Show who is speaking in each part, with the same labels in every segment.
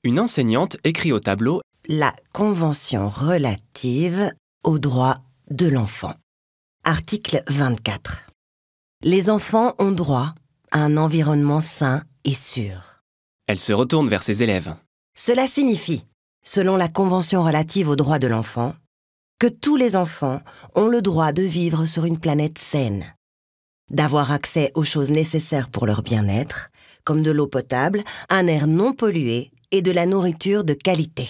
Speaker 1: Une enseignante écrit au tableau
Speaker 2: La Convention relative aux droits de l'enfant. Article 24. Les enfants ont droit à un environnement sain et sûr.
Speaker 1: Elle se retourne vers ses élèves.
Speaker 2: Cela signifie, selon la Convention relative aux droits de l'enfant, que tous les enfants ont le droit de vivre sur une planète saine, d'avoir accès aux choses nécessaires pour leur bien-être, comme de l'eau potable, un air non pollué et de la nourriture de qualité.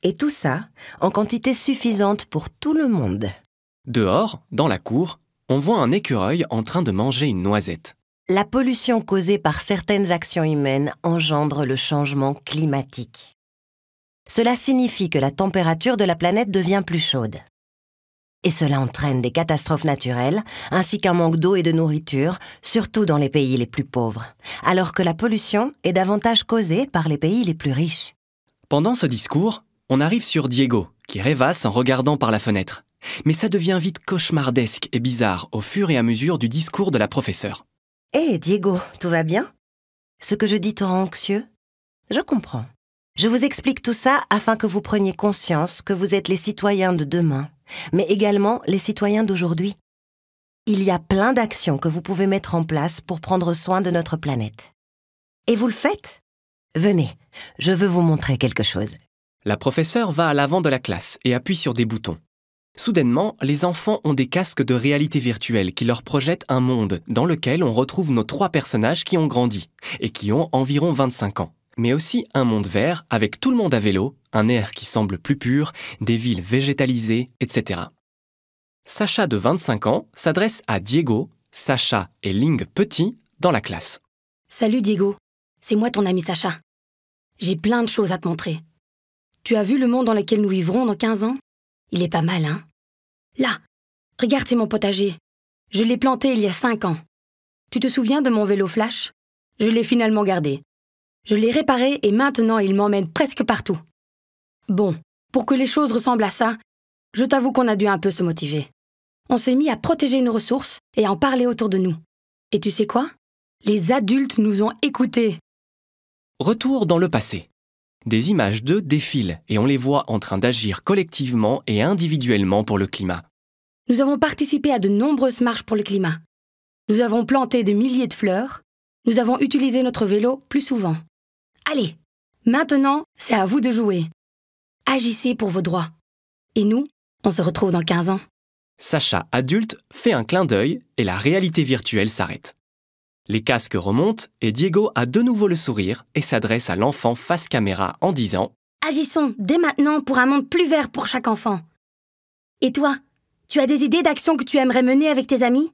Speaker 2: Et tout ça en quantité suffisante pour tout le monde.
Speaker 1: Dehors, dans la cour, on voit un écureuil en train de manger une noisette.
Speaker 2: La pollution causée par certaines actions humaines engendre le changement climatique. Cela signifie que la température de la planète devient plus chaude. Et cela entraîne des catastrophes naturelles, ainsi qu'un manque d'eau et de nourriture, surtout dans les pays les plus pauvres, alors que la pollution est davantage causée par les pays les plus riches.
Speaker 1: Pendant ce discours, on arrive sur Diego, qui rêvasse en regardant par la fenêtre. Mais ça devient vite cauchemardesque et bizarre au fur et à mesure du discours de la professeure.
Speaker 2: « Hé, Diego, tout va bien? Ce que je dis te rend anxieux? Je comprends. Je vous explique tout ça afin que vous preniez conscience que vous êtes les citoyens de demain, mais également les citoyens d'aujourd'hui. Il y a plein d'actions que vous pouvez mettre en place pour prendre soin de notre planète. Et vous le faites? Venez, je veux vous montrer quelque chose. »
Speaker 1: La professeure va à l'avant de la classe et appuie sur des boutons. Soudainement, les enfants ont des casques de réalité virtuelle qui leur projettent un monde dans lequel on retrouve nos 3 personnages qui ont grandi et qui ont environ 25 ans. Mais aussi un monde vert avec tout le monde à vélo, un air qui semble plus pur, des villes végétalisées, etc. Sacha de 25 ans s'adresse à Diego, Sacha et Ling petit dans la classe.
Speaker 3: Salut Diego, c'est moi ton ami Sacha. J'ai plein de choses à te montrer. Tu as vu le monde dans lequel nous vivrons dans 15 ans? Il est pas mal, hein? Là, regarde, c'est mon potager. Je l'ai planté il y a 5 ans. Tu te souviens de mon vélo Flash? Je l'ai finalement gardé. Je l'ai réparé et maintenant il m'emmène presque partout. Bon, pour que les choses ressemblent à ça, je t'avoue qu'on a dû un peu se motiver. On s'est mis à protéger nos ressources et à en parler autour de nous. Et tu sais quoi? Les adultes nous ont écoutés.
Speaker 1: Retour dans le passé. Des images d'eux défilent et on les voit en train d'agir collectivement et individuellement pour le climat.
Speaker 3: Nous avons participé à de nombreuses marches pour le climat. Nous avons planté des milliers de fleurs. Nous avons utilisé notre vélo plus souvent. Allez, maintenant, c'est à vous de jouer. Agissez pour vos droits. Et nous, on se retrouve dans 15 ans.
Speaker 1: Sacha, adulte, fait un clin d'œil et la réalité virtuelle s'arrête. Les casques remontent et Diego a de nouveau le sourire et s'adresse à l'enfant face caméra en disant «
Speaker 3: Agissons dès maintenant pour un monde plus vert pour chaque enfant. Et toi, tu as des idées d'actions que tu aimerais mener avec tes amis?